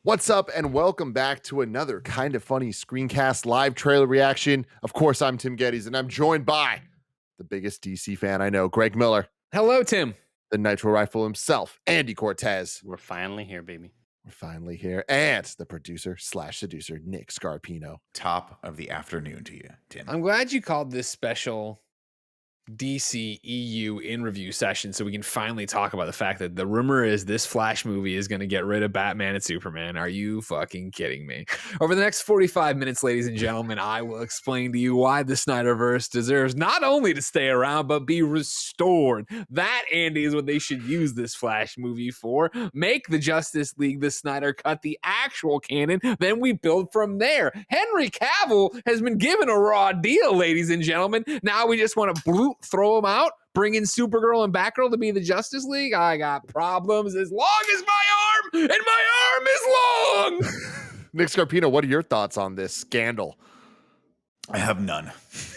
What's up, and welcome back to another Kinda Funny screencast live trailer reaction. Of course, I'm Tim Geddes, and I'm joined by the biggest DC fan I know, Greg Miller. Hello, Tim. The Nitro Rifle himself, Andy Cortez. We're finally here, baby. We're finally here. And the producer/seducer, Nick Scarpino. Top of the afternoon to you, Tim. I'm glad you called this special DC EU in review session so we can finally talk about the fact that the rumor is this Flash movie is going to get rid of Batman and Superman. Are you fucking kidding me? Over the next 45 minutes, ladies and gentlemen, I will explain to you why the Snyderverse deserves not only to stay around, but be restored. That, Andy, is what they should use this Flash movie for. Make the Justice League, the Snyder Cut, the actual canon. Then we build from there. Henry Cavill has been given a raw deal, ladies and gentlemen. Now we just want to throw him out, bring in Supergirl and Batgirl to be the Justice League. I got problems as long as my arm, and my arm is long. Nick Scarpino, what are your thoughts on this scandal? I have none.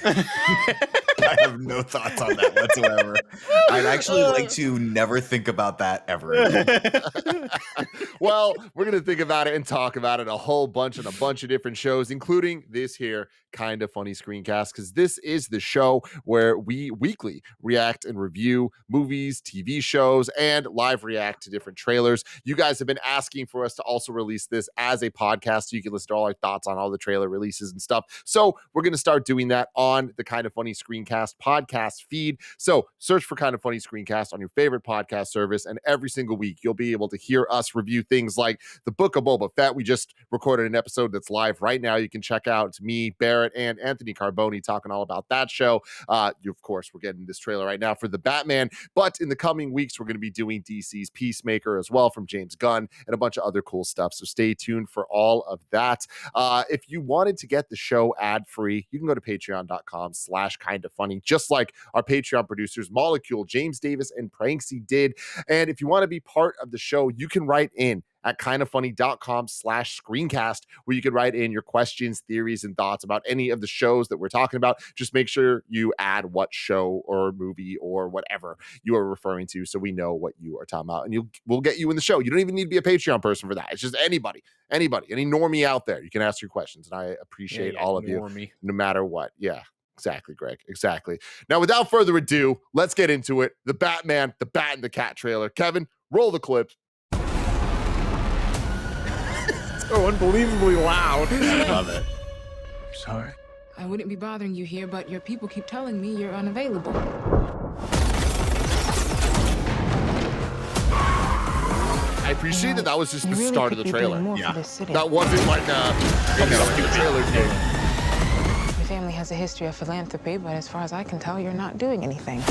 I have no thoughts on that whatsoever. I'd actually like to never think about that ever again. Well, we're going to think about it and talk about it a whole bunch on a bunch of different shows, including this here Kinda Funny screencast, because this is the show where we weekly react and review movies, TV shows, and live react to different trailers. You guys have been asking for us to also release this as a podcast so you can listen to all our thoughts on all the trailer releases and stuff. So we're going to start doing that on the Kinda Funny Screencast podcast feed. So search for Kinda Funny Screencast on your favorite podcast service, and every single week you'll be able to hear us review things like the Book of Boba Fett. We just recorded an episode that's live right now. You can check out me, Barrett, and Anthony Carboni talking all about that show. Of course, we're getting this trailer right now for the Batman, but in the coming weeks, we're going to be doing DC's Peacemaker as well from James Gunn and a bunch of other cool stuff. So stay tuned for all of that. If you wanted to get the show ad-free, you can go to patreon.com/kindafunny, just like our Patreon producers, Molecule, James Davis, and Pranksy did. And if you want to be part of the show, you can write in at kindafunny.com/screencast, where you can write in your questions, theories, and thoughts about any of the shows that we're talking about. Just make sure you add what show or movie or whatever you are referring to so we know what you are talking about, and we'll get you in the show. You don't even need to be a Patreon person for that. It's just anybody, any normie out there. You can ask your questions, and I appreciate all of you, no matter what. Yeah. Exactly, Greg. Exactly. Now, without further ado, let's get into it. The Batman, the Bat, and the Cat trailer. Kevin, roll the clip. So unbelievably loud. I love it. I'm sorry. I wouldn't be bothering you here, but your people keep telling me you're unavailable. I appreciate that was just the start of the trailer. Yeah. That wasn't like a trailer thing. Your family has a history of philanthropy, but as far as I can tell, you're not doing anything.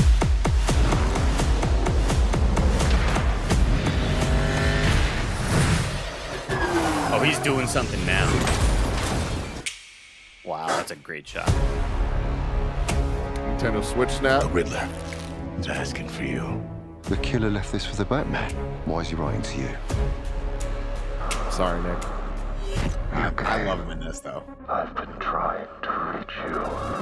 Oh, he's doing something now. Wow, that's a great shot. Nintendo Switch snap. The Riddler is asking for you. The killer left this for the Batman. Why is he writing to you? Sorry, Nick. I love him in this, though. I've been trying to reach you.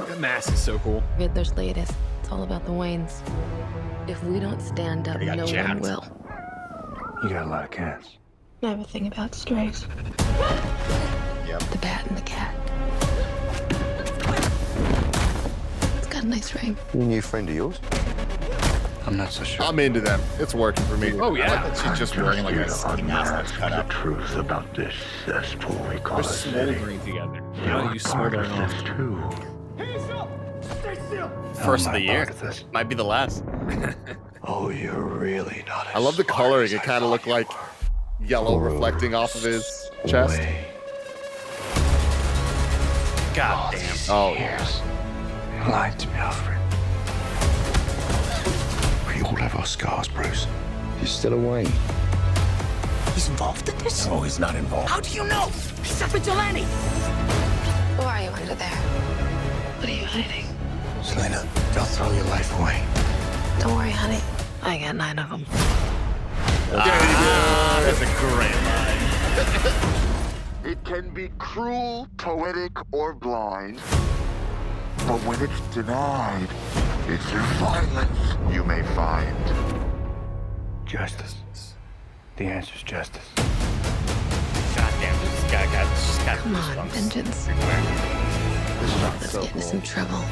That mask is so cool. Riddler's latest. It's all about the Waynes. If we don't stand up, They got no jacked. one will. You got a lot of cats. I have a thing about strays. Yep. The Bat and the Cat. It's got a nice ring. You a new friend of yours? I'm not so sure. I'm into them. It's working for me. Oh, yeah. I like that she's just wearing like a ski mask that's cut the up. truth about this cesspool we call They're a city. smoldering together. How you smoldering off? This too. First of the I'm not year. part of this. Might be the last. Oh, you're really not. I love the as smart coloring. as It I kind of thought looked you like were. yellow reflecting off of his chest. Away. God damn. Oh, Years. You lied to me, Alfred. We all have our scars, Bruce. You're still away. He's involved in this? No, he's not involved. How do you know? He's a vigilante. Who are you under there? What are you hiding? Selena, don't throw your life away. Don't worry, honey. I got 9 of them. That's a great line. It can be cruel, poetic, or blind, but when it's denied, it's through violence you may find. Justice. The answer's justice. God got Come on, goosebumps vengeance. everywhere. This shot's Let's so get into cool. some trouble.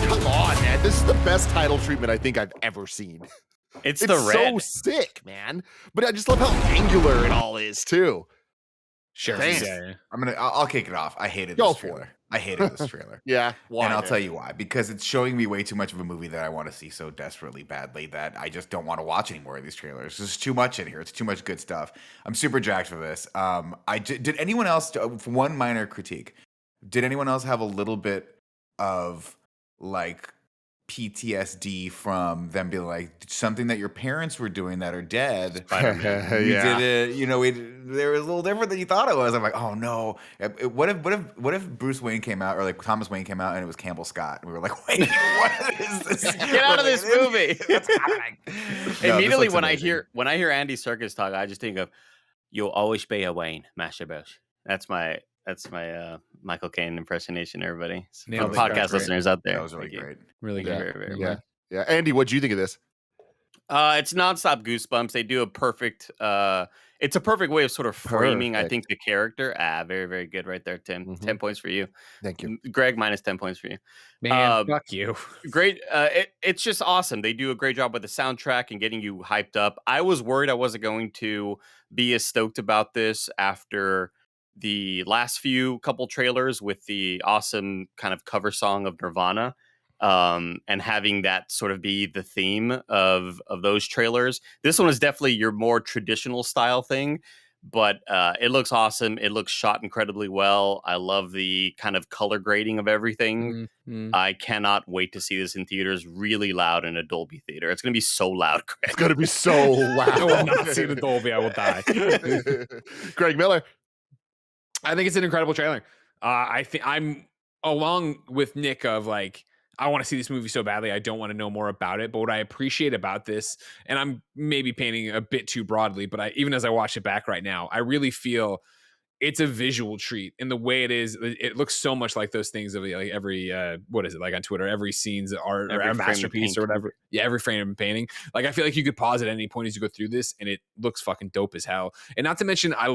Come on, man. This is the best title treatment I think I've ever seen. It's It's the red. so sick, man. But I just love how angular it all is too. Sure. Damn. Yeah. I'll kick it off. I hated Go this for trailer. it. I hated this trailer. Yeah. Why? And I'll man? tell you why. Because it's showing me way too much of a movie that I want to see so desperately badly that I just don't want to watch any more of these trailers. There's too much in here. It's too much good stuff. I'm super jacked for this. Did anyone else, for one minor critique, did anyone else have a little bit of like PTSD from them being like something that your parents were doing that are dead? Spider-Man. We Yeah. did it, they were a little different than you thought it was. I'm like, oh no. What if Bruce Wayne came out or like Thomas Wayne came out and it was Campbell Scott? And we were like, wait, what is this? Get out of this movie. What's happening? No, this Immediately looks when amazing. I hear Andy Serkis talk, I just think of "You'll always be a Wayne, Master Bush." That's my Michael Caine impersonation. Everybody, for Nailed it. podcast Great. listeners out there, That was really thank you. great. Really Thank you good. very, very Yeah. much. Yeah. Andy, what do you think of this? It's nonstop goosebumps. They do a perfect. It's a perfect way of sort of framing. I think the character. Very, very good right there, Tim. Mhm. 10 points for you. Thank you. Greg minus 10 points for you. Man, fuck you. Great. It's just awesome. They do a great job with the soundtrack and getting you hyped up. I was worried I wasn't going to be as stoked about this after the last couple trailers with the awesome kind of cover song of Nirvana, and having that sort of be the theme of those trailers. This one is definitely your more traditional style thing, but it looks awesome. It looks shot incredibly well. I love the kind of color grading of everything. Mm-hmm. I cannot wait to see this in theaters really loud in a Dolby theater. It's going to be so loud, Greg. It's going to be so loud. I will not see the Dolby. I will die. Greg Miller. I think it's an incredible trailer. I think I'm along with Nick of like, I want to see this movie so badly. I don't want to know more about it. But what I appreciate about this, and I'm maybe painting a bit too broadly, but even as I watch it back right now, I really feel it's a visual treat in the way it is. It looks so much like those things of like every, what is it like on Twitter? Every scene's art or Every a frame of masterpiece or paint. whatever. Yeah, every frame of painting. Like I feel like you could pause at any point as you go through this, and it looks fucking dope as hell. And not to mention, I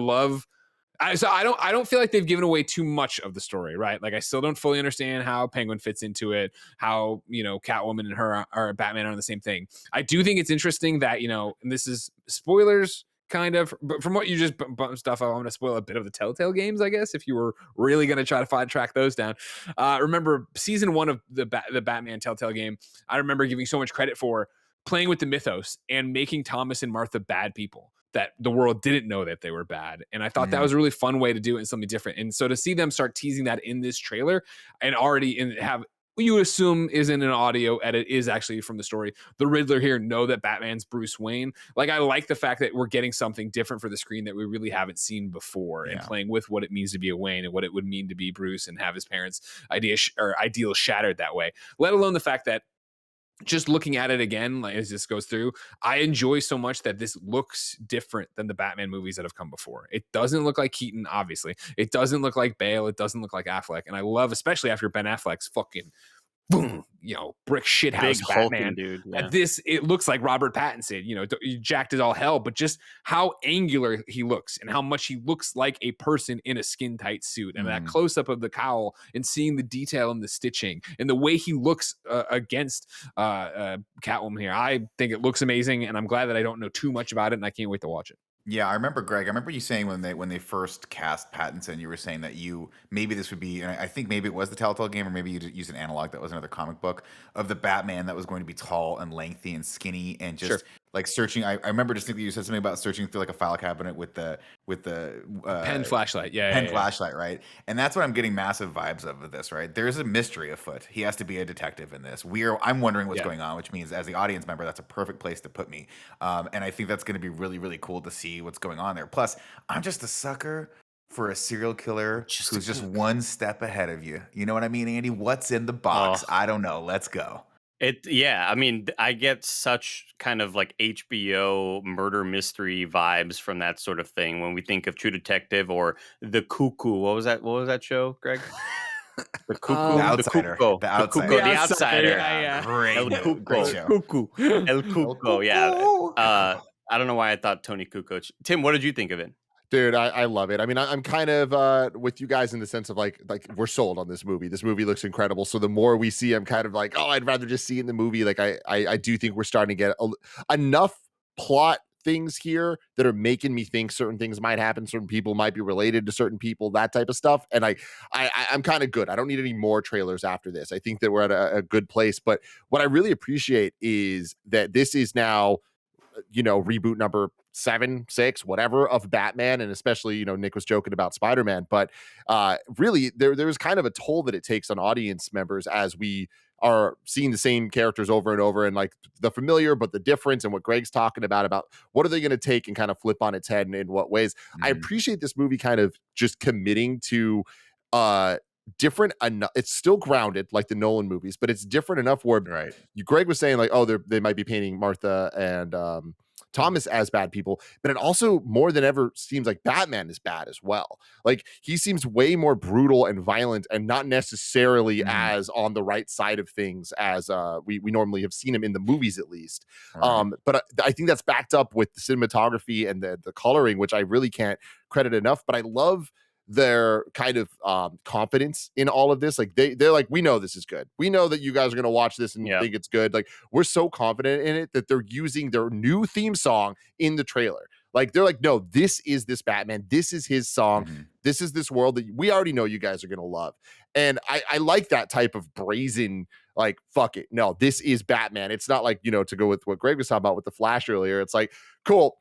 don't feel like they've given away too much of the story, right? Like I still don't fully understand how Penguin fits into it, how, Catwoman and her are Batman are the same thing. I do think it's interesting that, and this is spoilers kind of, but from what you just bumped stuff up, I'm going to spoil a bit of the Telltale games, I guess, if you were really going to try to track those down. Remember season 1 of the Batman Telltale game, I remember giving so much credit for playing with the mythos and making Thomas and Martha bad people that the world didn't know that they were bad. And I thought that was a really fun way to do it and something different. And so to see them start teasing that in this trailer and already have, you assume isn't an audio edit, is actually from the story, the Riddler here know that Batman's Bruce Wayne. Like, I like the fact that we're getting something different for the screen that we really haven't seen before, and playing with what it means to be a Wayne and what it would mean to be Bruce and have his parents' ideals shattered that way. Let alone the fact that just looking at it again, like as this goes through, I enjoy so much that this looks different than the Batman movies that have come before. It doesn't look like Keaton, obviously. It doesn't look like Bale. It doesn't look like Affleck. And I love, especially after Ben Affleck's fucking boom, brick shithouse Big Batman. hulking dude. Yeah. This, it looks like Robert Pattinson, jacked as all hell, but just how angular he looks and how much he looks like a person in a skin tight suit. And that close up of the cowl and seeing the detail and the stitching and the way he looks against Catwoman here. I think it looks amazing, and I'm glad that I don't know too much about it, and I can't wait to watch it. Yeah, I remember, Greg. I remember you saying when they first cast Pattinson, you were saying that maybe this would be, and I think maybe it was the Telltale game, or maybe you used an analog that was another comic book of the Batman that was going to be tall and lengthy and skinny and just like searching. I remember distinctly you said something about searching through like a file cabinet with the pen flashlight, flashlight, right? And that's what I'm getting massive vibes of this, right? There's a mystery afoot. He has to be a detective in this. I'm wondering what's going on, which means as the audience member, that's a perfect place to put me. And I think that's going to be really, really cool to see what's going on there. Plus, I'm just a sucker for a serial killer who's just one step ahead of you. You know what I mean, Andy? What's in the box? I don't know. Let's go. Yeah, I mean, I get such kind of like HBO murder mystery vibes from that sort of thing when we think of True Detective or The Cuckoo. What was that? What was that show, Greg? The Cuckoo, The the Outsider. Cuckoo, The the Cuckoo, Outsider. the Outsider. Yeah. El Great Cuckoo, show. Cuckoo. El Cuckoo. Yeah. I don't know why I thought Tony Kukoc. Tim, what did you think of it? Dude, I love it. I mean, I'm kind of with you guys in the sense of like we're sold on this movie. This movie looks incredible. So the more we see, I'm kind of like, oh, I'd rather just see it in the movie. Like I do think we're starting to get enough plot things here that are making me think certain things might happen, certain people might be related to certain people, that type of stuff. And I'm kind of good. I don't need any more trailers after this. I think that we're at a good place. But what I really appreciate is that this is now, reboot number 7, 6, whatever of Batman. And especially, Nick was joking about Spider-Man, but really there's kind of a toll that it takes on audience members as we are seeing the same characters over and over, and like the familiar, but the difference, and what Greg's talking about what are they going to take and kind of flip on its head and in what ways. I appreciate this movie kind of just committing to different enough. It's still grounded like the Nolan movies, but it's different enough where Greg was saying like, oh, they might be painting Martha and Thomas as bad people, but it also more than ever seems like Batman is bad as well. Like he seems way more brutal and violent and not necessarily as on the right side of things as we normally have seen him in the movies, at least. But I think that's backed up with the cinematography and the coloring, which I really can't credit enough. But I love their kind of confidence in all of this. Like they're like, we know this is good. We know that you guys are going to watch this and think it's good. Like we're so confident in it that they're using their new theme song in the trailer. Like they're like, no, this is this Batman. This is his song. This is this world that we already know you guys are going to love. And I like that type of brazen, like, fuck it. No, this is Batman. It's not like, to go with what Greg was talking about with the Flash earlier. It's like, cool.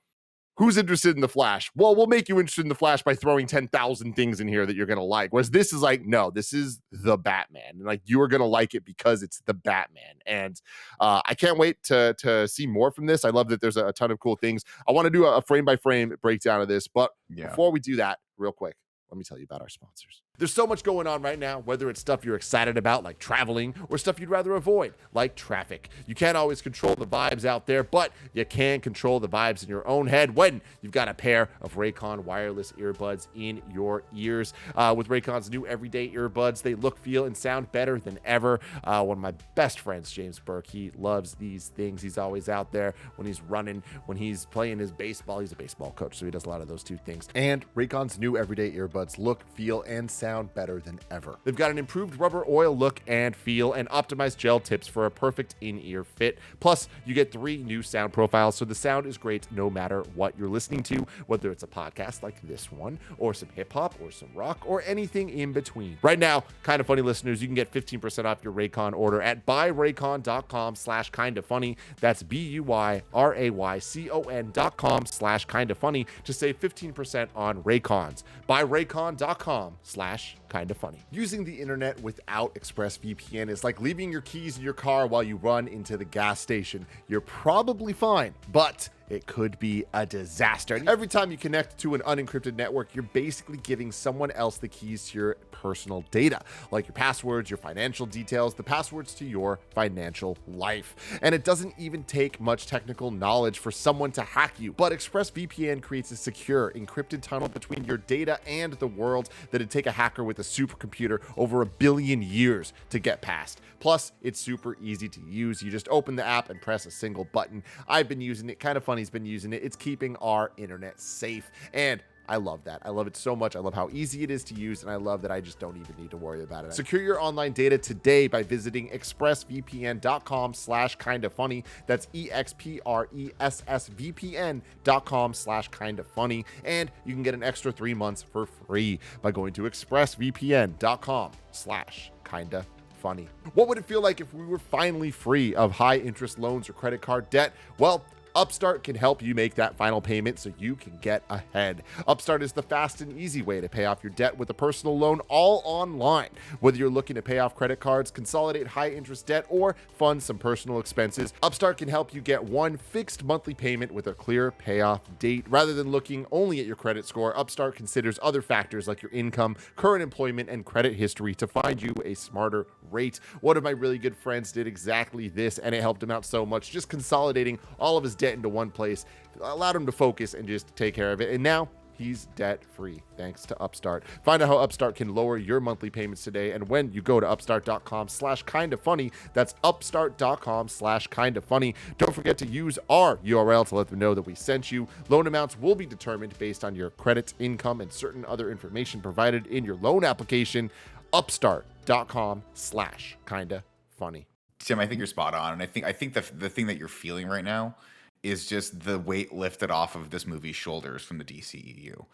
Who's interested in the Flash? Well, we'll make you interested in the Flash by throwing 10,000 things in here that you're going to like. Whereas this is like, no, this is the Batman. And like, you are going to like it because it's the Batman. And I can't wait to see more from this. I love that there's a ton of cool things. I want to do a frame by frame breakdown of this. But before we do that, real quick, let me tell you about our sponsors. There's so much going on right now, whether it's stuff you're excited about, like traveling, or stuff you'd rather avoid, like traffic. You can't always control the vibes out there, but you can control the vibes in your own head when you've got a pair of Raycon wireless earbuds in your ears. With Raycon's new everyday earbuds, they look, feel, and sound better than ever. One of my best friends, James Burke, he loves these things. He's always out there when he's running, when he's playing his baseball. He's a baseball coach, so he does a lot of those two things. And Raycon's new everyday earbuds look, feel, and sound better than ever. They've got an improved rubber oil look and feel and optimized gel tips for a perfect in-ear fit. Plus, you get 3 new sound profiles, so the sound is great no matter what you're listening to, whether it's a podcast like this one, or some hip-hop, or some rock, or anything in between. Right now, KindaFunny listeners, you can get 15% off your Raycon order at buyraycon.com/kindafunny. That's BUYRAYCON.com/kindafunny to save 15% on Raycons. Buyraycon.com/kindafunny. Using the internet without ExpressVPN is like leaving your keys in your car while you run into the gas station. You're probably fine, but it could be a disaster. And every time you connect to an unencrypted network, you're basically giving someone else the keys to your personal data, like your passwords, your financial details, the passwords to your financial life. And it doesn't even take much technical knowledge for someone to hack you. But ExpressVPN creates a secure, encrypted tunnel between your data and the world that'd take a hacker with a supercomputer over 1 billion years to get past. Plus, it's super easy to use. You just open the app and press a single button. I've been using it. KindaFunny's been using it. It's keeping our internet safe. And I love that. I love it so much. I love how easy it is to use, and I love that I just don't even need to worry about it. Secure your online data today by visiting expressvpn.com/kindafunny. That's expressvpn.com/kindafunny. And you can get an extra 3 months for free by going to expressvpn.com/kindafunny. What would it feel like if we were finally free of high interest loans or credit card debt? Well, Upstart can help you make that final payment so you can get ahead. Upstart is the fast and easy way to pay off your debt with a personal loan all online. Whether you're looking to pay off credit cards, consolidate high interest debt, or fund some personal expenses, Upstart can help you get one fixed monthly payment with a clear payoff date. Rather than looking only at your credit score, Upstart considers other factors like your income, current employment, and credit history to find you a smarter great. One of my really good friends did exactly this, and it helped him out so much. Just consolidating all of his debt into one place allowed him to focus and just take care of it. And now he's debt-free thanks to Upstart. Find out how Upstart can lower your monthly payments today. And when you go to upstart.com/kindafunny, that's upstart.com/kindafunny. Don't forget to use our URL to let them know that we sent you. Loan amounts will be determined based on your credit, income, and certain other information provided in your loan application. Upstart.com/kindafunny. Tim, I think you're spot on, and I think the thing that you're feeling right now is just the weight lifted off of this movie's shoulders from the DCEU.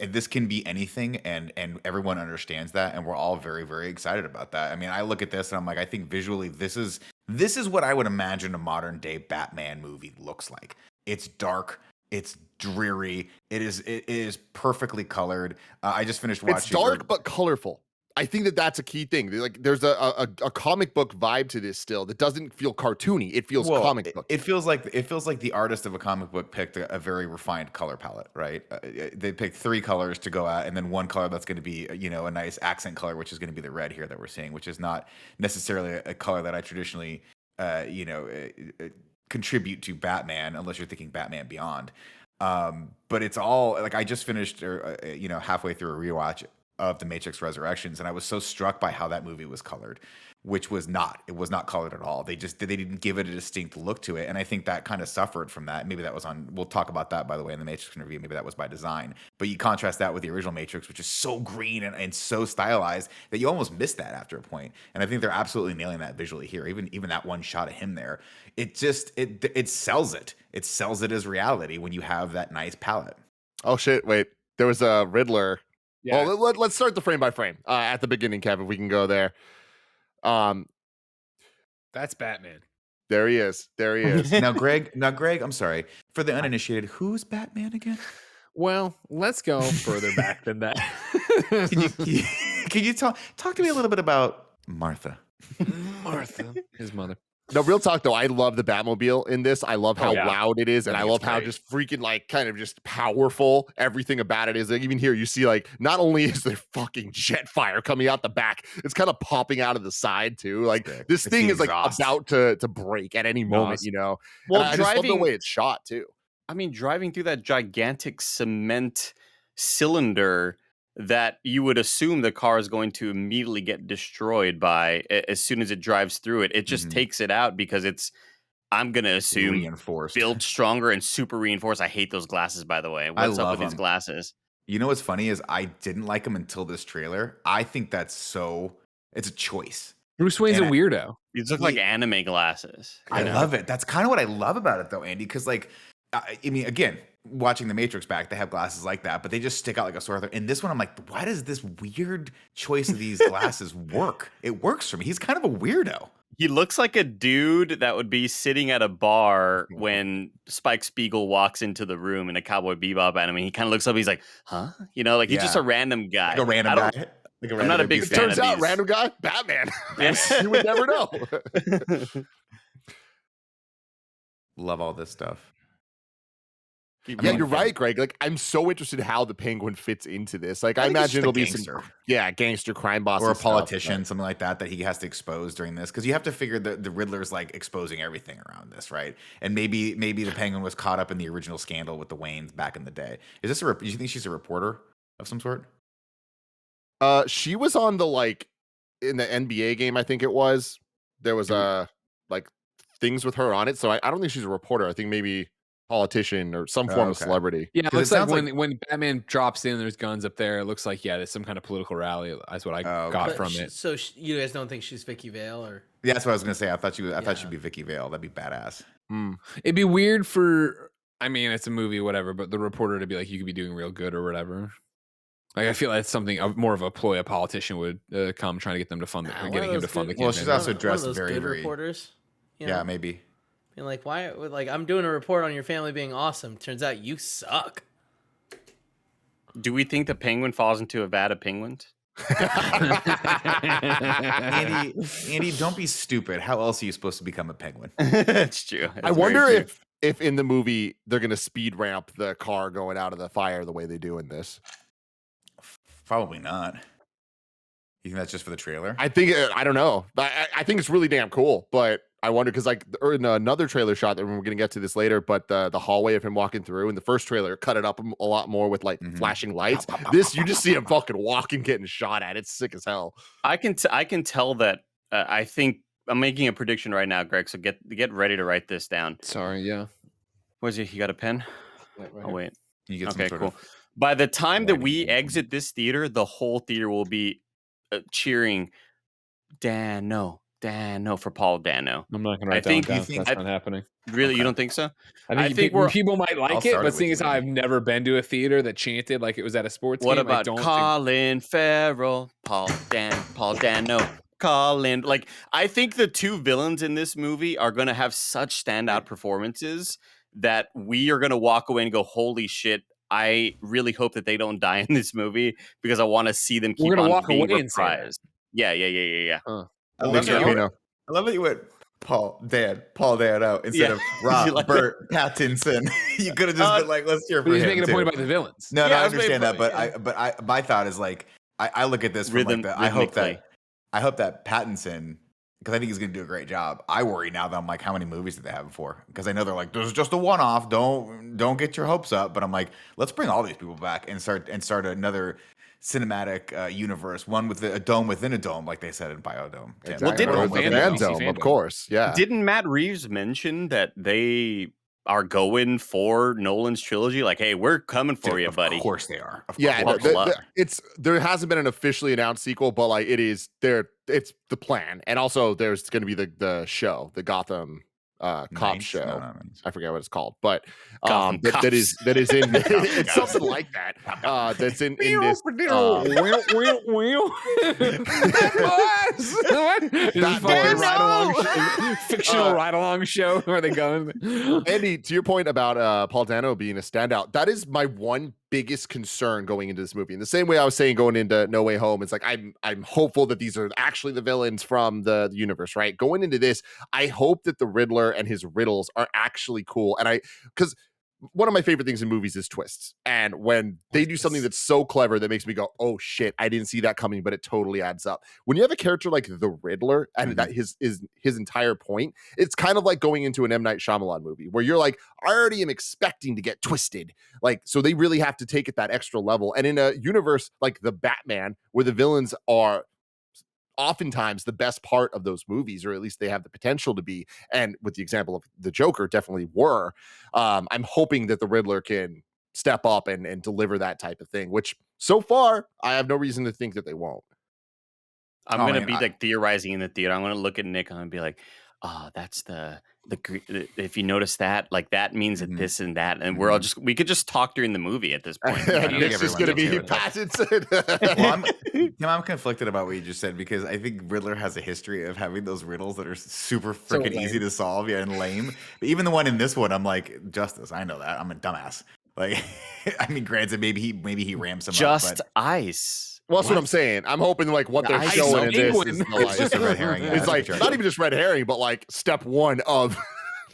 This can be anything, and everyone understands that, and we're all very, very excited about that. I mean, I look at this and I'm like, I think visually this is what I would imagine a modern day Batman movie looks like. It's dark, it's dreary, it is perfectly colored. I just finished watching. It's dark but colorful. I think that that's a key thing. Like, there's a comic book vibe to this still that doesn't feel cartoony. It feels comic book. It feels like the artist of a comic book picked a very refined color palette, right? They picked 3 colors to go at, and then one color that's going to be a nice accent color, which is going to be the red here that we're seeing, which is not necessarily a color that I traditionally contribute to Batman, unless you're thinking Batman Beyond. But it's all like, I just finished halfway through a rewatch of The Matrix Resurrections, and I was so struck by how that movie was colored, which was not. It was not colored at all. They didn't give it a distinct look to it, and I think that kind of suffered from that. Maybe that was on. We'll talk about that, by the way, in the Matrix review. Maybe that was by design. But you contrast that with the original Matrix, which is so green and so stylized that you almost miss that after a point. And I think they're absolutely nailing that visually here. Even that one shot of him there, it sells it. It sells it as reality when you have that nice palette. Oh shit! Wait, there was a Riddler. Yeah. Well, let's start the frame by frame at the beginning, Kev, if we can go there. That's Batman. There he is. Now, Greg, I'm sorry. For the uninitiated, who's Batman again? Well, let's go further back than that. Can you talk to me a little bit about Martha? Martha, his mother. No, real talk though, I love the Batmobile in this. I love how loud it is, and I love how just freaking like kind of just powerful everything about it is. Like, even here, you see like not only is there fucking jet fire coming out the back, it's kind of popping out of the side too. Like this thing is like about to break at any moment, Well, and I just love the way it's shot too. I mean, driving through that gigantic cement cylinder that you would assume the car is going to immediately get destroyed by as soon as it drives through it. It just takes it out because it's, I'm going to assume, reinforced, built stronger and super reinforced. I hate those glasses, by the way. What's up with these glasses? You know what's funny is I didn't like them until this trailer. I think it's a choice. Bruce Wayne's a weirdo. These look like anime glasses. I love it. That's kind of what I love about it though, Andy, because like, I mean, again, watching The Matrix back, they have glasses like that, but they just stick out like a sore thumb. In this one, I'm like, why does this weird choice of these glasses work? It works for me. He's kind of a weirdo. He looks like a dude that would be sitting at a bar when Spike Spiegel walks into the room in a Cowboy Bebop anime. He kind of looks up. He's like, huh? He's just a random guy. Like a random guy. I'm not a big fan Turns out, random guy, Batman. You would never know. Love all this stuff. Yeah, you're right, Greg. Like, I'm so interested in how the Penguin fits into this. Like, I imagine it'll be some gangster crime boss or a politician, something like that he has to expose during this, because you have to figure that the Riddler's like exposing everything around this, right? And maybe the Penguin was caught up in the original scandal with the Waynes back in the day. Is this do you think she's a reporter of some sort? She was on the in the NBA game, I think it was. There was things with her on it, so I don't think she's a reporter. I think maybe politician or some form of celebrity. Yeah, it looks like when Batman drops in, there's guns up there. It looks like there's some kind of political rally. That's what I got from it. So you guys don't think she's Vicky Vale, or? Yeah, that's what I was gonna say. I thought she'd be Vicky Vale. That'd be badass. It'd be weird for. I mean, it's a movie, whatever, but the reporter to be like, you could be doing real good or whatever. Like, I feel like it's something more of a ploy a politician would come trying to get them to fund it, or getting him to fund the campaign. Well, she's also dressed very, good very reporters. Yeah, maybe. And like, why? Like, I'm doing a report on your family being awesome. Turns out you suck. Do we think the Penguin falls into a vat of penguins? Andy, don't be stupid. How else are you supposed to become a penguin? That's true. I wonder if in the movie they're gonna speed ramp the car going out of the fire the way they do in this. Probably not. You think that's just for the trailer? I think I don't know. I think it's really damn cool, but I wonder because like in another trailer shot that we're going to get to this later, but the hallway of him walking through in the first trailer cut it up a lot more with like flashing lights. This you just see him fucking walking, getting shot at. It's sick as hell. I can tell that. I think I'm making a prediction right now, Greg. So get ready to write this down. Sorry, yeah. Where's he? You got a pen? Right Oh wait. You get Okay, cool. By the time that we exit this theater, the whole theater will be cheering Dano for Paul Dano. I'm not gonna write that down. That's not happening. Really, you don't think so? I think people might like it, but seeing as how I've never been to a theater that chanted like it was at a sports game. What about Colin Farrell, Paul Dano, Colin? Like, I think the two villains in this movie are going to have such standout performances that we are going to walk away and go, "Holy shit!" I really hope that they don't die in this movie because I want to see them keep on being reprised. Yeah. Huh. I love that you went Paul Dano instead of Robert Pattinson. You could have just been like, let's hear from him. He's making a point about the villains. No, I understand that, but my thought is like, I look at this from like I hope that Pattinson, because I think he's going to do a great job. I worry now that I'm like, how many movies did they have before? Because I know they're like, there's just a one-off. Don't get your hopes up. But I'm like, let's bring all these people back and start another cinematic universe, one with a dome within a dome, like they said in Biodome. Exactly. Well, didn't of course, yeah. Didn't Matt Reeves mention that they are going for Nolan's trilogy? Like, hey, we're coming for you, buddy. Of course they are. There hasn't been an officially announced sequel, but like it is there. It's the plan, and also there's going to be the show, the Gotham cop show. No. I forget what it's called, but that is in it's something like that. That's in this fictional ride-along show where they go. Andy, to your point about Paul Dano being a standout, that is my one biggest concern going into this movie. In the same way I was saying going into No Way Home, it's like I'm hopeful that these are actually the villains from the universe, right? Going into this, I hope that the Riddler and his riddles are actually cool. And because one of my favorite things in movies is twists. And when they do something that's so clever that makes me go, oh shit, I didn't see that coming, but it totally adds up. When you have a character like the Riddler and that his entire point, it's kind of like going into an M. Night Shyamalan movie where you're like, I already am expecting to get twisted. Like, so they really have to take it that extra level. And in a universe like the Batman, where the villains are oftentimes the best part of those movies, or at least they have the potential to be, and with the example of the Joker definitely were, I'm hoping that the Riddler can step up and deliver that type of thing, which so far I have no reason to think that they won't. I'm gonna be like theorizing in the theater. I'm gonna look at Nick and I'm gonna be like, oh, that's the if you notice that, like that means that this and that, and we could just talk during the movie at this point. It's just gonna be Pattinson. I'm conflicted about what you just said because I think Riddler has a history of having those riddles that are super freaking easy to solve, and lame. But even the one in this one, I'm like, Justice, I know that. I'm a dumbass. Like, I mean, granted, maybe he ramps him just up. ice. Well, that's what I'm saying. I'm hoping like what they're showing in this is it's just a red herring. It's like not even just red herring, but like step one of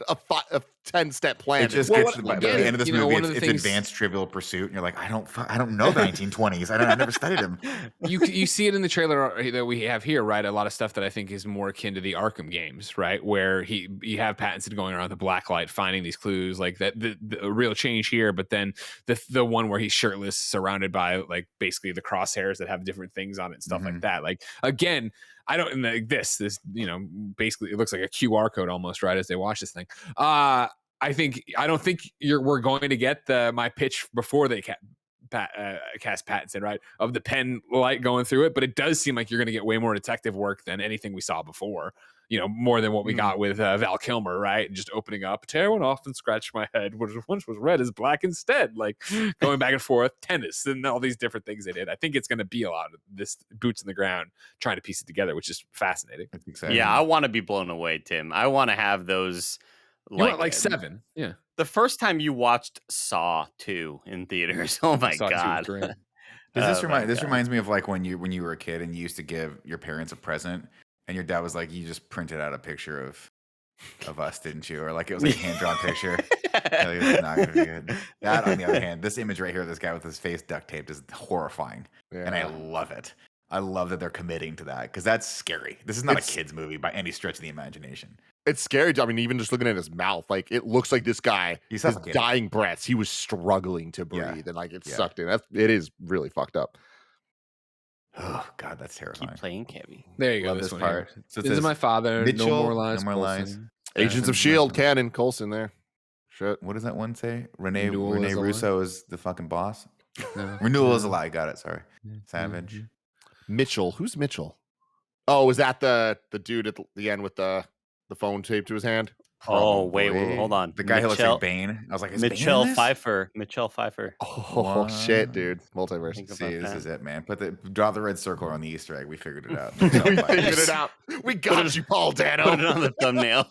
a 10-step plan. It just gets to the end of this movie. It's advanced Trivial Pursuit, and you're like, I don't know the 1920s. I never studied them. You see it in the trailer that we have here, right? A lot of stuff that I think is more akin to the Arkham games, right? Where you have Pattinson going around the blacklight, finding these clues, like that. The real change here, but then the one where he's shirtless, surrounded by like basically the crosshairs that have different things on it and stuff like that. Like again. I don't like this, basically it looks like a QR code almost, right? As they watch this thing. I don't think we're going to get my pitch before they cast Pattinson, right? Of the pen light going through it, but it does seem like you're going to get way more detective work than anything we saw before. More than what we got with Val Kilmer, right? And just opening up, tear one off and scratch my head, which once was red is black instead. Like going back and forth, tennis, and all these different things they did. I think it's going to be a lot of this boots in the ground trying to piece it together, which is fascinating. That's exciting. Yeah, I want to be blown away, Tim. I want to have those. Like 7, yeah. The first time you watched Saw 2 in theaters, oh my god. This reminds me of like when you were a kid and you used to give your parents a present. And your dad was like, you just printed out a picture of us, didn't you? Or like it was like a hand-drawn picture. It's not gonna be good. That, on the other hand, this image right here, this guy with his face duct taped is horrifying. Yeah. And I love it. I love that they're committing to that because that's scary. This is not It's- a kid's movie by any stretch of the imagination. It's scary. I mean, even just looking at his mouth, like it looks like this guy, He's his suffocating. dying breaths, he was struggling to Yeah. breathe, and like it Yeah. sucked in. It is really fucked up. Oh God, that's terrifying. Keep playing, Kevy. There you go. Love This this one part. here. So it This is says my father. Mitchell, no more lies. no more lies. Coulson. Agents of Yeah. Shield, Canon, Coulson there. Shit. What does that one say? Rene Renewal is a lie. Russo is the fucking boss. No. Renewal is a lie. Got it. Sorry. Savage. Mitchell. Who's Mitchell? Oh, was that the dude at the end with the phone taped to his hand? Oh, wait, Probably. hold on. The guy who looks like Bane. I was like, is Bane in Mitchell this? Pfeiffer. Mitchell Pfeiffer. Oh shit, dude. Multiverse. Think See, about this that. is it, man. Draw the red circle on the Easter egg. We figured it out. We figured it out. We got you, Paul Dano. Put it on the thumbnail.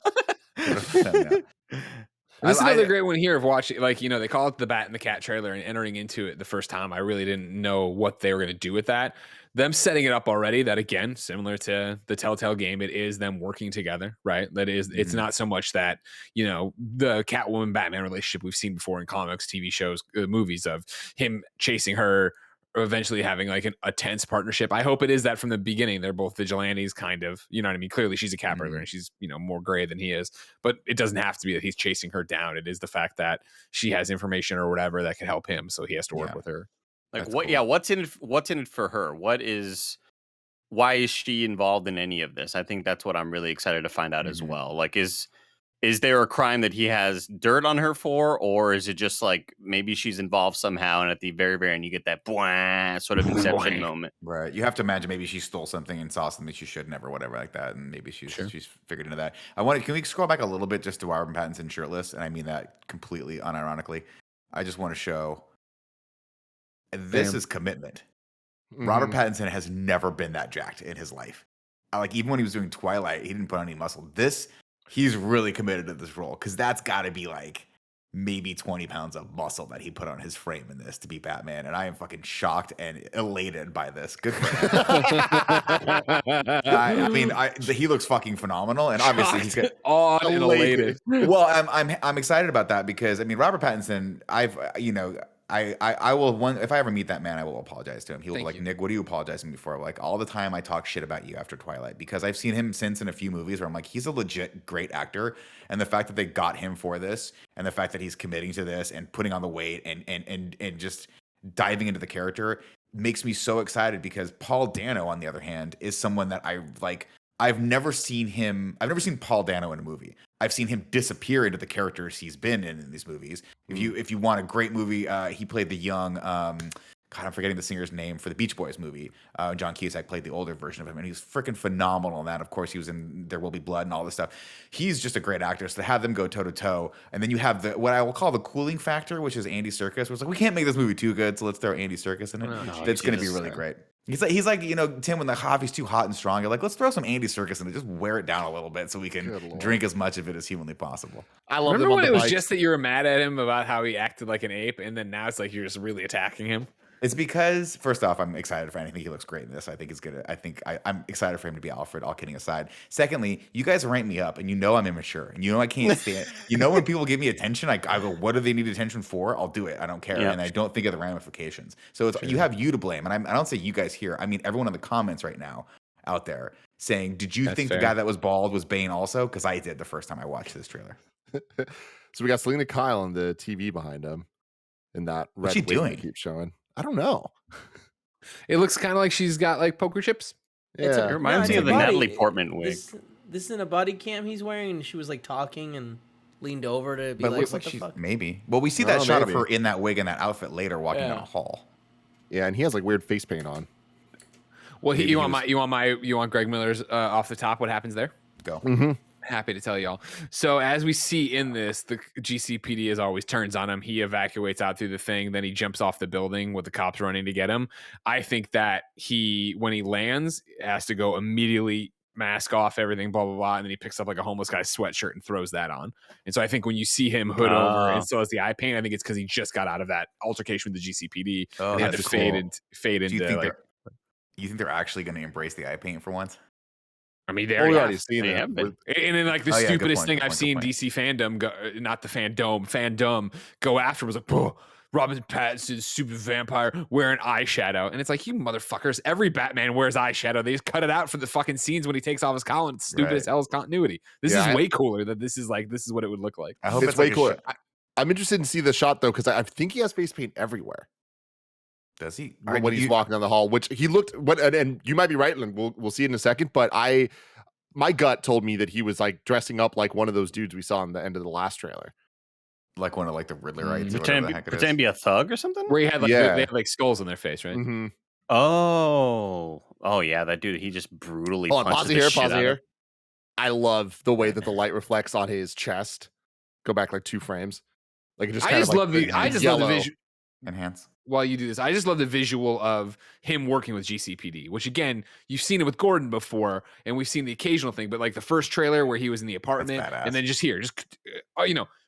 This is another great one here of watching, like, you know, they call it the Bat and the Cat trailer, and entering into it the first time, I really didn't know what they were going to do with that. Them setting it up already, that again, similar to the Telltale game, it is them working together, right? That is, it's not so much that, you know, the Catwoman Batman relationship we've seen before in comics, TV shows, movies of him chasing her, or eventually having like a tense partnership. I hope it is that from the beginning. They're both vigilantes, kind of. You know what I mean? Clearly, she's a cat burglar and she's, you know, more gray than he is. But it doesn't have to be that he's chasing her down. It is the fact that she has information or whatever that can help him, so he has to work with her. Like That's what? cool. Yeah. What's in it for her? Why is she involved in any of this? I think that's what I'm really excited to find out as well. Like, is there a crime that he has dirt on her for, or is it just like maybe she's involved somehow, and at the very, very end you get that blah sort of inception moment? Right. You have to imagine maybe she stole something and saw something she shouldn't have or whatever like that, and maybe she's figured into that. Can we scroll back a little bit just to Robert Pattinson shirtless? And I mean that completely unironically. I just want to show this is commitment. Robert Pattinson has never been that jacked in his life. Like even when he was doing Twilight, he didn't put on any muscle. He's really committed to this role because that's got to be like maybe 20 pounds of muscle that he put on his frame in this to be Batman. And I am fucking shocked and elated by this. Good for him. He looks fucking phenomenal. And obviously he's got elated. Well, I'm excited about that because I mean, Robert Pattinson, I will if I ever meet that man, I will apologize to him. He will be like, Nick, what are you apologizing to me for? Like all the time I talk shit about you after Twilight because I've seen him since in a few movies where I'm like, he's a legit great actor. And the fact that they got him for this and the fact that he's committing to this and putting on the weight and just diving into the character makes me so excited because Paul Dano, on the other hand, is someone that I like. I've never seen Paul Dano in a movie. I've seen him disappear into the characters he's been in these movies. If you want a great movie, he played the young, God, I'm forgetting the singer's name for the Beach Boys movie. John Cusack played the older version of him, and he was freaking phenomenal in that. Of course, he was in There Will Be Blood and all this stuff. He's just a great actor. So to have them go toe to toe, and then you have what I will call the cooling factor, which is Andy Serkis. Where it's like we can't make this movie too good, so let's throw Andy Serkis in it. That's going to be really great. He's like, you know, Tim, when the coffee's too hot and strong, you're like, let's throw some Andy Serkis in it, just wear it down a little bit so we can drink as much of it as humanly possible. I love Remember when it was just that you were mad at him about how he acted like an ape, and then now it's like you're just really attacking him? It's because, first off, I'm excited for him. I think he looks great in this. I'm excited for him to be Alfred, all kidding aside. Secondly, you guys rank me up, and you know I'm immature, and you know I can't stand you know when people give me attention, I go, what do they need attention for? I'll do it. I don't care, and I don't think of the ramifications. So you have you to blame, and I don't say you guys here. I mean everyone in the comments right now out there saying, did you think the guy that was bald was Bane also? Because I did the first time I watched this trailer. So we got Selena Kyle on the TV behind him in that red What's she wig doing? they keep showing. I don't know. It looks kind of like she's got like poker chips. Yeah. It reminds me of the Natalie Portman wig. This isn't a body cam he's wearing, and she was like talking and leaned over to be like, what the fuck? Maybe. Well, we see that shot of her in that wig and that outfit later walking down a hall. Yeah, and he has like weird face paint on. Well, you want Greg Miller's off the top? What happens there? Go. Mm-hmm. Happy to tell y'all. So as we see in this, the GCPD as always turns on him. He evacuates out through the thing. Then he jumps off the building with the cops running to get him. I think that when he lands, has to go immediately mask off everything, blah, blah, blah. And then he picks up like a homeless guy's sweatshirt and throws that on. And so I think when you see him hood over and still has the eye paint, I think it's because he just got out of that altercation with the GCPD and had to fade into You think they're actually going to embrace the eye paint for once? I mean, we already seen it. And then like the stupidest thing I've seen DC fandom go, not the fandom go after was like, Robert Pattinson's super vampire wearing eyeshadow. And it's like, you motherfuckers, every Batman wears eyeshadow. They just cut it out for the fucking scenes when he takes off his collar. It's stupid as hell's continuity. This is way cooler that this is what it would look like. I hope it's way like cooler. I'm interested to see the shot though, because I think he has face paint everywhere. Does he? When he's walking down the hall, which he looked, and you might be right, and we'll see it in a second, but my gut told me that he was like dressing up like one of those dudes we saw in the end of the last trailer. Like one of like the Riddlerites or pretend, whatever the heck it is. pretend to be a thug or something? Where he had like they had like skulls on their face, right? Mm-hmm. Oh yeah, that dude. He just brutally. Pause here. I love the way that the light reflects on his chest. Go back like 2 frames. Like it just. I just love the visual. Enhance. While you do this, I just love the visual of him working with GCPD, which again, you've seen it with Gordon before, and we've seen the occasional thing, but like the first trailer where he was in the apartment, and then just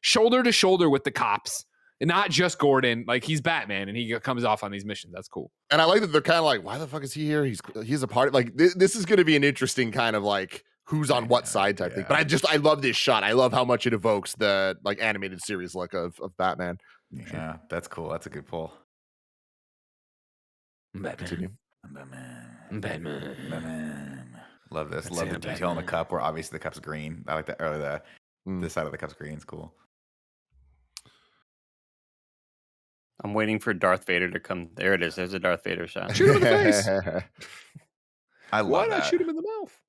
shoulder to shoulder with the cops, and not just Gordon, like he's Batman, and he comes off on these missions. That's cool. And I like that they're kind of like, why the fuck is he here? He's a part. Like this is going to be an interesting kind of like who's on what side type thing. But I love this shot. I love how much it evokes the like animated series look of Batman. Yeah, that's cool. That's a good pull. Batman. Love this. Love the detail in the cup where obviously the cup's green. I like that. Or this side of the cup's green. It's cool. I'm waiting for Darth Vader to come. There it is. There's a Darth Vader shot. Shoot him in the face. I love Why that. not shoot him in the mouth?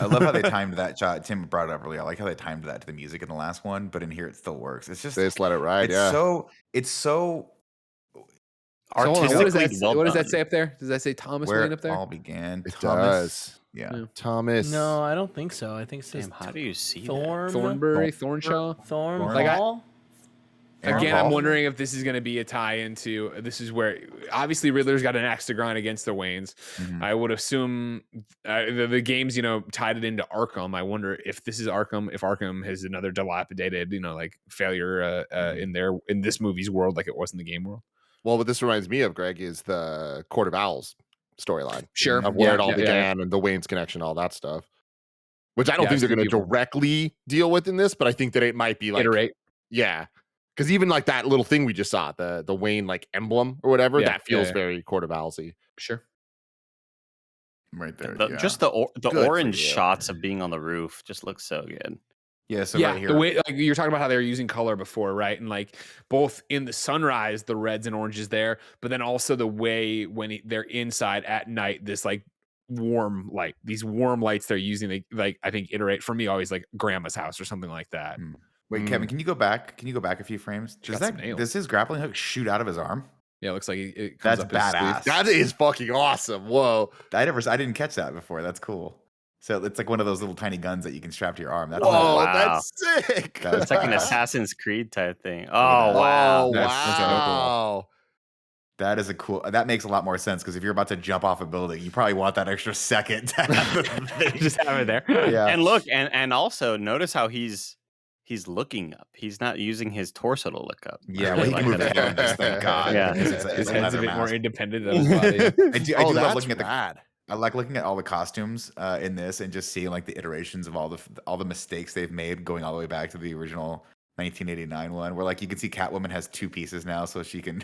I love how they timed that shot. Tim brought it up earlier. I like how they timed that to the music in the last one, but in here it still works. It's just they just let it ride. It's so artistically what does that say up there? Does that say Thomas Wayne up there? It all began. It Thomas. does. Yeah. Thomas. No, I don't think so. I think it says how do you see Thornbury, Thornshaw, Thornball. Again, I'm wondering if this is going to be a tie into. This is where obviously Riddler's got an axe to grind against the Waynes. Mm-hmm. I would assume the games, tied it into Arkham. I wonder if this is Arkham. If Arkham has another dilapidated, like failure in this movie's world, like it was in the game world. Well, what this reminds me of, Greg, is the Court of Owls storyline. Sure, of where it all began and the Wayne's connection, all that stuff. Which I don't think they're going to directly deal with in this, but I think that it might be like iterate. Yeah. Because even like that little thing we just saw, the Wayne like emblem or whatever, that feels very Court of Owlsy. Sure. Right there. Just the orange shots of being on the roof just look so good. Yeah, so right here. The way like you're talking about how they were using color before, right? And like both in the sunrise, the reds and oranges there, but then also the way when they're inside at night, this like warm light, these warm lights they're using, they like I think iterate for me always like grandma's house or something like that. Wait, Kevin, can you go back? Can you go back a few frames? Does his grappling hook shoot out of his arm? Yeah, it looks like it comes That's up his badass. sleeve. That is fucking awesome. Whoa. I didn't catch that before. That's cool. So it's like one of those little tiny guns that you can strap to your arm. That's that's sick. It's like an Assassin's Creed type thing. Oh, wow. Wow. That is a cool. That makes a lot more sense because if you're about to jump off a building, you probably want that extra second to have just have it there. Yeah. And look, and also notice how he's looking up. He's not using his torso to look up. Yeah, well, he can move his hands. Thank God. Yeah, his head's a bit more independent of his body. I do love looking at I like looking at all the costumes in this and just seeing like the iterations of all the mistakes they've made going all the way back to the original 1989 one, where like you can see Catwoman has 2 pieces now, so she can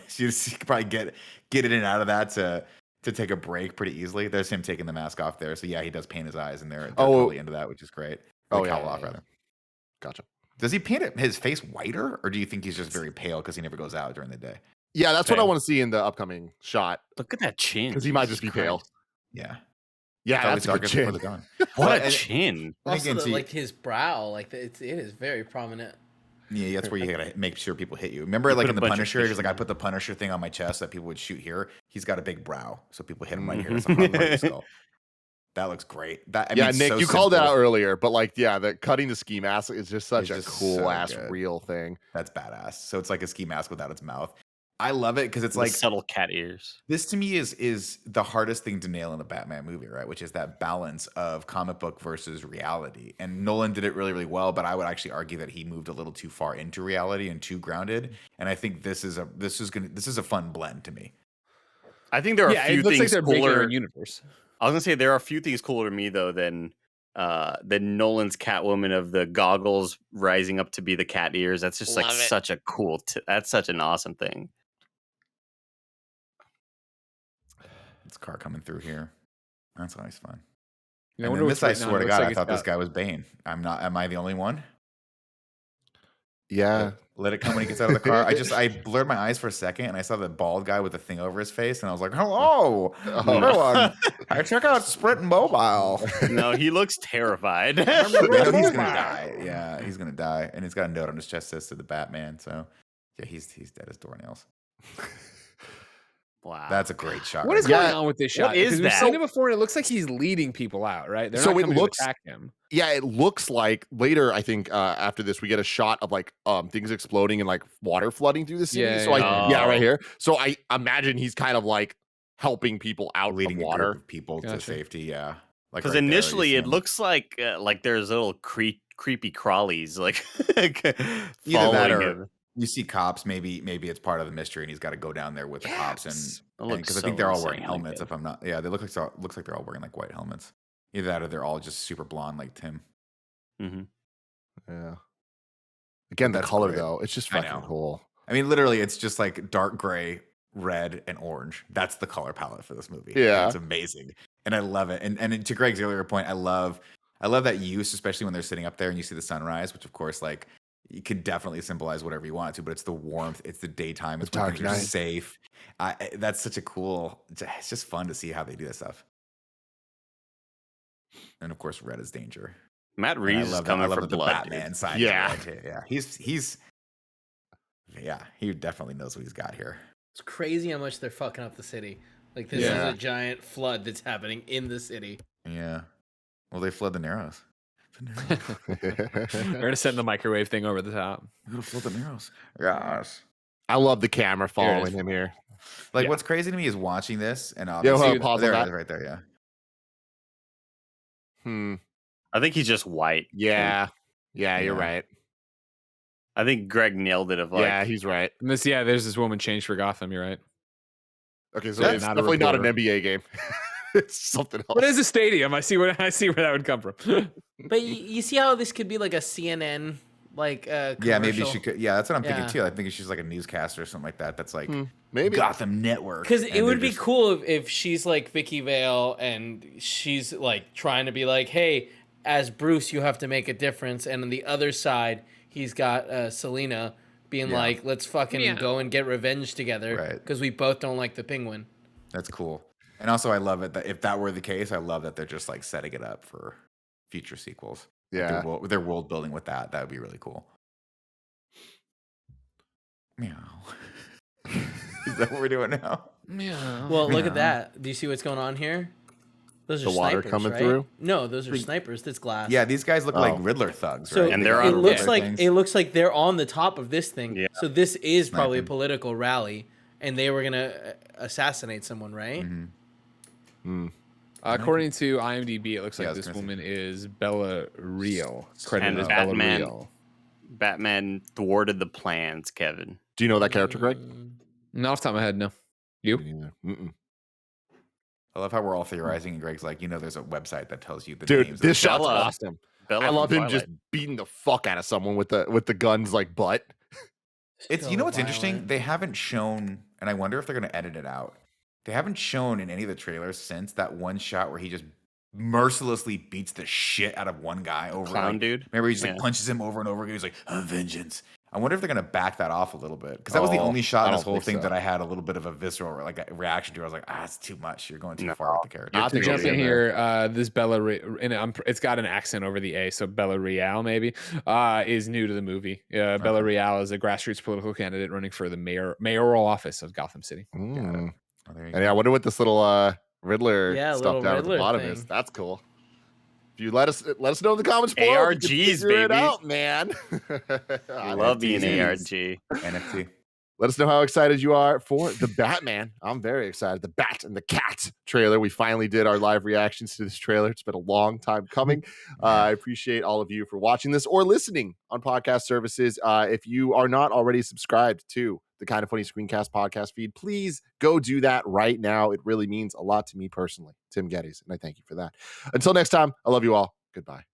probably get in and out of that to take a break pretty easily. There's him taking the mask off there, so yeah, he does paint his eyes, and they're totally into that, which is great. Rather. Gotcha. Does he paint his face whiter, or do you think he's just very pale because he never goes out during the day? Yeah, that's what I want to see in the upcoming shot. Look at that chin. Because he might just be pale. Yeah. Yeah, that's a good chin. What a chin. Also, like his brow, like it is very prominent. Yeah, that's where you gotta make sure people hit you. Remember, like in the Punisher, because like I put the Punisher thing on my chest that people would shoot here. He's got a big brow, so people hit him right here. That looks great. Nick, so you called that out earlier, but like, the cutting the ski mask is just such a cool ass real thing. That's badass. So it's like a ski mask without its mouth. I love it because it's like subtle cat ears. This to me is the hardest thing to nail in a Batman movie, right? Which is that balance of comic book versus reality. And Nolan did it really, really well, but I would actually argue that he moved a little too far into reality and too grounded. And I think this is a fun blend to me. I think there are a few things cooler in universe. I was gonna say there are a few things cooler to me though than Nolan's Catwoman of the goggles rising up to be the cat ears. That's just such a cool. That's such an awesome thing. This car coming through here. That's always fun. You know, I And wonder then what's this, I written on it. swear to Looks God, like I it's thought this got- guy was Bane. I'm not. Am I the only one? Yeah. Let it come when he gets out of the car. I blurred my eyes for a second and I saw the bald guy with the thing over his face and I was like, hello, everyone. Check out Sprint Mobile. No, he looks terrified. I know he's gonna die. Yeah, he's gonna die. And he's got a note on his chest that says to the Batman. So yeah, he's dead as doornails. Wow. That's a great shot. What is going on with this shot? What is Because we've that? seen it before, and it looks like he's leading people out, right? They're So not it coming looks- to attack him. Yeah, it looks like later, I think after this, we get a shot of like things exploding and like water flooding through the city. Yeah, So yeah. right here. So I imagine he's kind of like helping people out Leading of a water. group of people to Gotcha. safety. Yeah, like Because right there, you initially see it him. looks like there's little creepy crawlies like Either following that or him. you see cops. Maybe it's part of the mystery, and he's got to go down there with the cops Yes. It and looks because I so think they're all wearing insanely helmets. good. If I'm not, yeah, they look like they're all wearing like white helmets. Either that or they're all just super blonde like Tim. Mm-hmm. Yeah. Again, the That's color great. though, it's just I fucking know. cool. I mean, literally, it's just like dark gray, red, and orange. That's the color palette for this movie. Yeah. It's amazing, and I love it. And to Greg's earlier point, I love that use, especially when they're sitting up there and you see the sunrise, which of course, like, you could definitely symbolize whatever you want it to, but it's the warmth, it's the daytime, it's when dark things are night. safe. That's such a cool. It's just fun to see how they do this stuff. And of course, red is danger. Matt And Reeves is coming for the blood. Batman side. Yeah. of it. Yeah. He definitely knows what he's got here. It's crazy how much they're fucking up the city. Like this Yeah. is a giant flood that's happening in the city. Yeah. Well, they flood the Narrows. We're gonna send the microwave thing over the top. We're gonna flood the Narrows. Yes. I love the camera Here it following is. him here. Like, Yeah. what's crazy to me is watching this and Yo, obviously pause there on it that. is right there. Yeah. I think he's just white. Yeah. Yeah, you're Yeah. right. I think Greg nailed it. Of like, Yeah, he's right. And this, there's this woman changed for Gotham. You're right. Okay, so Yeah, it's not a definitely not an reporter. NBA game. It's something else. But it's a stadium. I see where that would come from. But you see how this could be like a CNN like Yeah, maybe commercial? she could. Yeah, that's what I'm thinking Yeah. too. I think she's like a newscaster or something like that. That's like Maybe. Gotham Network. Because and it would they're be just- cool if she's like Vicky Vale and she's like trying to be like, hey, as Bruce, you have to make a difference. And on the other side, he's got Selena being Yeah. like, let's fucking go and get revenge together. Right. Because we both don't like the Penguin. That's cool. And also, I love it that if that were the case, I love that they're just like setting it up for future sequels. Yeah. Their world building with that would be really cool. Meow. Is that what we're doing now? Well, look at that. Do you see what's going on here? Those are The water snipers, coming right? through? No, those are snipers. That's glass. Yeah, these guys look like Oh. Riddler thugs, So right? And They they're got it on looks Riddler like things. it looks like they're on the top of this thing. Yeah. So this is probably a Sniping. political rally, and they were gonna assassinate someone, right? According to IMDb, it looks Yeah, I like was this gonna say. woman is Bella Real. Credited And as Bella Batman. Real. Batman thwarted the plans, Kevin. Do you know that character, Greg? Not off the top of my head, no. You? Me neither. Mm-mm. I love how we're all theorizing, and Greg's like, there's a website that tells you the Dude, names. this of shot's Bella. awesome. Bella I from love him Twilight. just beating the fuck out of someone with the guns like butt. It's So what's interesting? violent. They haven't shown, and I wonder if they're going to edit it out. They haven't shown in any of the trailers since that one shot where he just mercilessly beats the shit out of one guy over. Clown like, dude? Remember, he just like Yeah. punches him over and over again. He's like, vengeance. I wonder if they're going to back that off a little bit because that was the Oh, only shot I in this don't whole think thing so. that I had a little bit of a visceral like a reaction to. I was like, it's too much. You're going too No. far with the character. I To think jump it'll in be in here, this Bella, and it's got an accent over the A, so Bella Real maybe is new to the movie. Bella Real is a grassroots political candidate running for the mayoral office of Gotham City. Mm. Oh, there you And go. yeah, I wonder what this little Riddler Yeah, stuff little down at Riddler the bottom is. thing. That's cool. If you let us know in the comments below, if you can ARGs, figure it baby. out, man. I love being NFTs. ARG. NFT. Let us know how excited you are for the Batman. I'm very excited. The Bat and the Cat trailer. We finally did our live reactions to this trailer. It's been a long time coming. I appreciate all of you for watching this or listening on podcast services. If you are not already subscribed to the Kind of Funny Screencast podcast feed, please go do that right now. It really means a lot to me personally, Tim Geddes, and I thank you for that. Until next time, I love you all. Goodbye.